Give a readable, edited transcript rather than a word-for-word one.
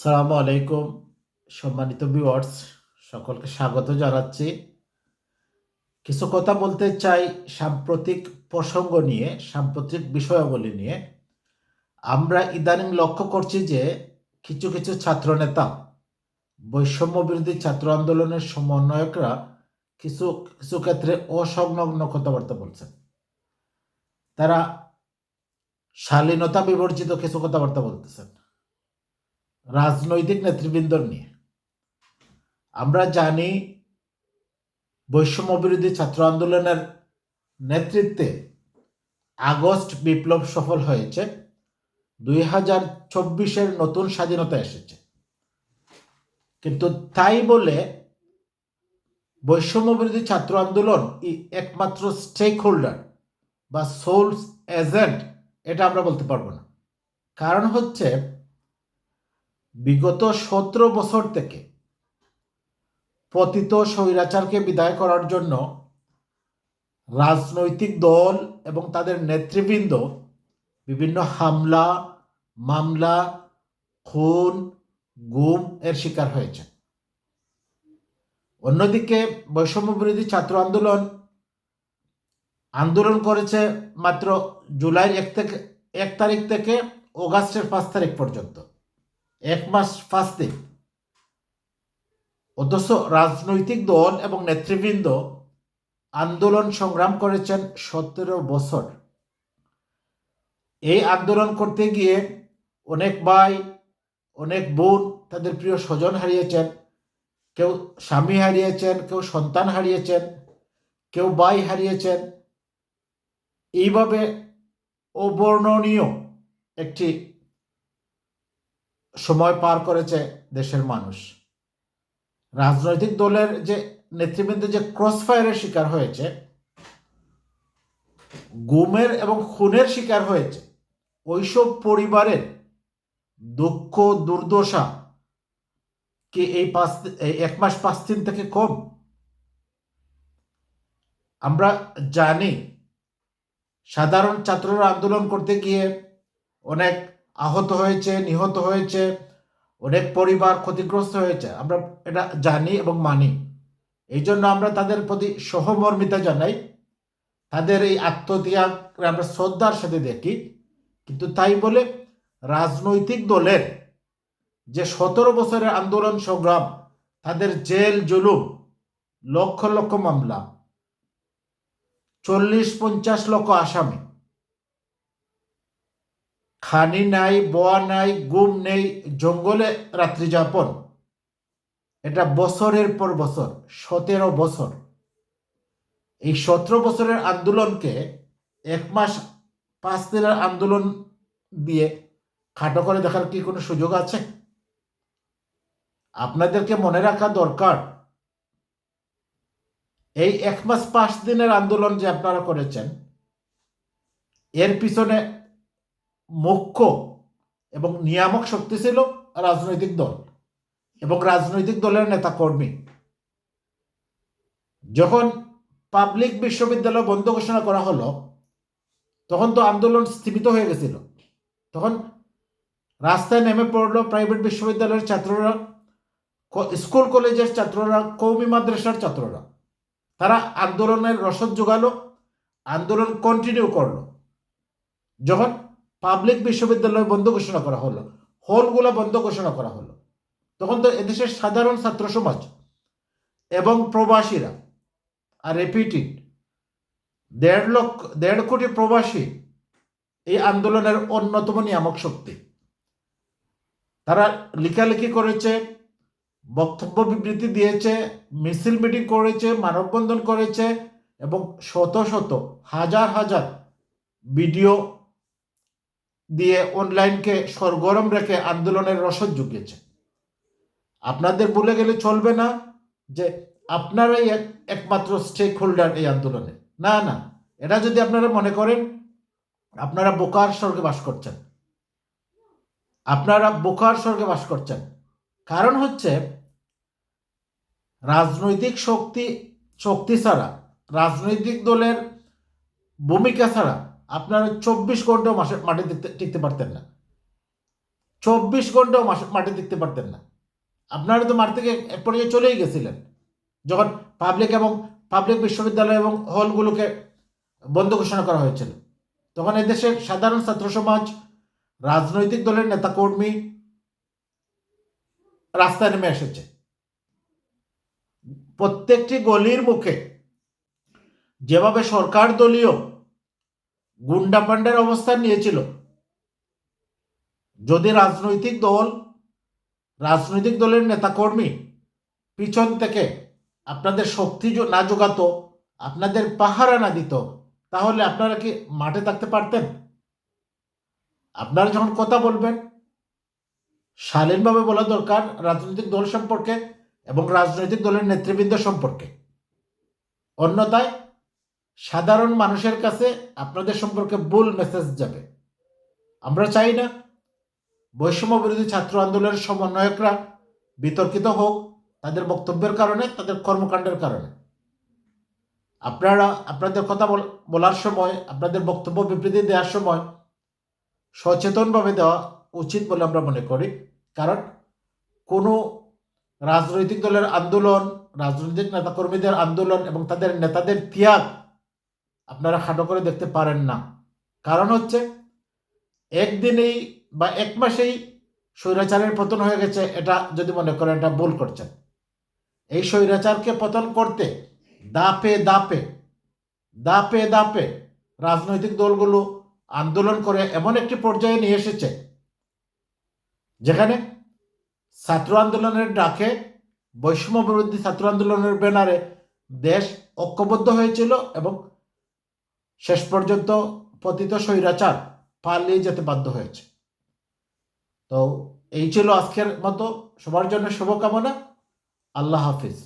সালামু আলাইকুম, সম্মানিত ভিউয়ার্স, সকলকে স্বাগত জানাচ্ছি। কিছু কথা বলতে চাই সাম্প্রতিক প্রসঙ্গ নিয়ে, সাম্প্রতিক বিষয়াবলী নিয়ে। আমরা ইদানিং লক্ষ্য করছি যে কিছু কিছু ছাত্রনেতা, বৈষম্য বিরোধী ছাত্র আন্দোলনের সমন্বয়করা কিছু কিছু ক্ষেত্রে অসংলগ্ন কথাবার্তা বলছেন। তারা শালীনতা বিবর্জিত কিছু কথাবার্তা বলতেছেন রাজনৈতিক নেতৃবৃন্দ নিয়ে। আমরা জানি বৈষম্য বিরোধী ছাত্র আন্দোলনের নেতৃত্বে আগস্ট বিপ্লব সফল হয়েছে। 2024-এর নতুন স্বাধীনতা এসেছে, কিন্তু তাই বলে বৈষম্য বিরোধী ছাত্র আন্দোলন একমাত্র স্টেক হোল্ডার বা সোলস এজেন্ট, এটা আমরা বলতে পারবো না। কারণ হচ্ছে, বিগত 17 বছর থেকে পতিত স্বৈরাচারকে বিদায় করার জন্য রাজনৈতিক দল এবং তাদের নেতৃবৃন্দ বিভিন্ন হামলা, মামলা, খুন, গুম এর শিকার হয়েছে। অন্যদিকে বৈষম্য বিরোধী ছাত্র আন্দোলন করেছে মাত্র জুলাই 1 তারিখ থেকে অগাস্টের 5 তারিখ পর্যন্ত, 1 মাস 5 দিন। অথচ রাজনৈতিক দল এবং নেতৃবৃন্দ আন্দোলন সংগ্রাম করেছেন 17 বছর। এই আন্দোলন করতে গিয়ে অনেক ভাই, অনেক বোন তাদের প্রিয় স্বজন হারিয়েছেন, কেউ স্বামী হারিয়েছেন, কেউ সন্তান হারিয়েছেন, কেউ ভাই হারিয়েছেন। এইভাবে অবর্ণনীয় একটি সময় পার করেছে দেশের মানুষ। রাজনৈতিক দলের যে নেতৃবৃন্দ যে ক্রসফায়ারের শিকার হয়েছে, গুমের এবং খুনের শিকার হয়েছে, ওইসব পরিবারের দুঃখ দুর্দশা কি এই 1 মাস 5 দিন থেকে কম? আমরা জানি সাধারণ ছাত্ররা আন্দোলন করতে গিয়ে অনেক আহত হয়েছে, নিহত হয়েছে, অনেক পরিবার ক্ষতিগ্রস্ত হয়েছে। আমরা এটা জানি এবং মানি। এই জন্য আমরা তাদের প্রতি সহমর্মিতা জানাই, তাদের এই আত্মত্যাগ আমরা শ্রদ্ধার সাথে দেখি। কিন্তু তাই বলে রাজনৈতিক দলের যে 17 বছরের আন্দোলন সংগ্রাম, তাদের জেল জুলুম, লক্ষ লক্ষ মামলা, 40-50 লক্ষ আসামি, খানি নাই, বোয়া নাই, গুম নেই, জঙ্গলে রাত্রি যাপন, এটা বছরের পর বছর, 17 বছর। এই 17 বছরের আন্দোলনকে 1 মাস 5 দিনের আন্দোলন দিয়ে খাটো করে দেখার কি কোনো সুযোগ আছে? আপনাদেরকে মনে রাখা দরকার, এই 1 মাস 5 দিনের আন্দোলন যে আপনারা করেছেন, এর পিছনে মুখ্য এবং নিয়ামক শক্তি ছিল রাজনৈতিক দল এবং রাজনৈতিক দলের নেতা কর্মী। যখন পাবলিক বিশ্ববিদ্যালয় বন্ধ ঘোষণা করা হলো, তখন তো আন্দোলন স্থিমিত হয়ে গেছিল। তখন রাস্তায় নেমে পড়লো প্রাইভেট বিশ্ববিদ্যালয়ের ছাত্ররা, স্কুল কলেজের ছাত্ররা, কওমি মাদ্রাসার ছাত্ররা। তারা আন্দোলনের রসদ জোগালো, আন্দোলন কন্টিনিউ করলো। যখন পাবলিক বিশ্ববিদ্যালয় বন্ধ ঘোষণা করা হলো, হলগুলো বন্ধ ঘোষণা করা হলো, তখন তো এদেশের সাধারণ ছাত্র সমাজ এবং প্রবাসীরা, আর রিপিটেড 1.5 কোটি প্রবাসী এই আন্দোলনের অন্যতম নিয়ামক শক্তি। তারা লেখালেখি করেছে, বক্তব্য বিবৃতি দিয়েছে, মিছিল মিটিং করেছে, মানববন্ধন করেছে এবং শত শত হাজার হাজার ভিডিও দিয়ে অনলাইনকে সরগরম রেখে আন্দোলনের রসদ জুগিয়েছে। আপনাদের বলে গেলে চলবে না যে আপনারাই একমাত্র স্টেক হোল্ডার এই আন্দোলনে। না না, এটা যদি আপনারা মনে করেন, আপনারা বোকার স্বর্গে বাস করছেন। আপনারা বোকার স্বর্গে বাস করছেন। কারণ হচ্ছে, রাজনৈতিক শক্তি ছাড়া, রাজনৈতিক দলের ভূমিকা ছাড়া আপনারা 24 ঘন্টা মাঠে টিকতে পারতেন না। 24 ঘন্টাও মাঠে দেখতে পারতেন না। আপনারা তো মাঠ থেকে এক পর্যায়ে চলেই গেছিলেন যখন পাবলিক বিশ্ববিদ্যালয় এবং হলগুলোকে বন্ধ ঘোষণা করা হয়েছিল। তখন এদেশের সাধারণ ছাত্র সমাজ, রাজনৈতিক দলের নেতাকর্মী রাস্তায় নেমে এসেছে। প্রত্যেকটি গলির মুখে যেভাবে সরকার দলীয় গুন্ডাপান্ডার অবস্থান নিয়েছিল, যদি রাজনৈতিক দলের নেতাকর্মী পিছন থেকে আপনাদের শক্তি না যোগাতো, আপনাদের পাহারা না দিত, তাহলে আপনারা কি মাঠে থাকতে পারতেন? আপনারা যখন কথা বলবেন শালীনভাবে বলা দরকার রাজনৈতিক দল সম্পর্কে এবং রাজনৈতিক দলের নেতৃবৃন্দ সম্পর্কে। অন্যথায় সাধারণ মানুষের কাছে আপনাদের সম্পর্কে ভুল মেসেজ যাবে। আমরা চাই না বৈষম্য বিরোধী ছাত্র আন্দোলনের সমন্বয়করা বিতর্কিত হোক তাদের বক্তব্যের কারণে, তাদের কর্মকাণ্ডের কারণে। আপনারা আপনাদের কথা বলার সময়, আপনাদের বক্তব্য বিবৃতি দেওয়ার সময় সচেতনভাবে দেওয়া উচিত বলে আমরা মনে করি। কারণ কোনো রাজনৈতিক দলের আন্দোলন, রাজনৈতিক নেতাকর্মীদের আন্দোলন এবং তাদের নেতাদের ত্যাগ আপনারা খাটো করে দেখতে পারেন না। কারণ হচ্ছে একদিনেই বা এক মাসেই স্বৈরাচারের পতন হয়ে গেছে, এটা যদি মনে করেন এটা ভুল করছেন। এই স্বৈরাচারকে পতন করতে দাপে দাপে দাপে দাপে রাজনৈতিক দলগুলো আন্দোলন করে এমন একটি পর্যায়ে নিয়ে এসেছে যেখানে ছাত্র আন্দোলনের ডাকে, বৈষম্য বিরোধী ছাত্র আন্দোলনের ব্যানারে দেশ ঐক্যবদ্ধ হয়েছিল এবং শেষ পর্যন্ত পতিত স্বৈরাচার পালিয়ে যেতে বাধ্য হয়েছে। তো এই ছিল আজকের মতো। সবার জন্য শুভকামনা। আল্লাহ হাফিজ।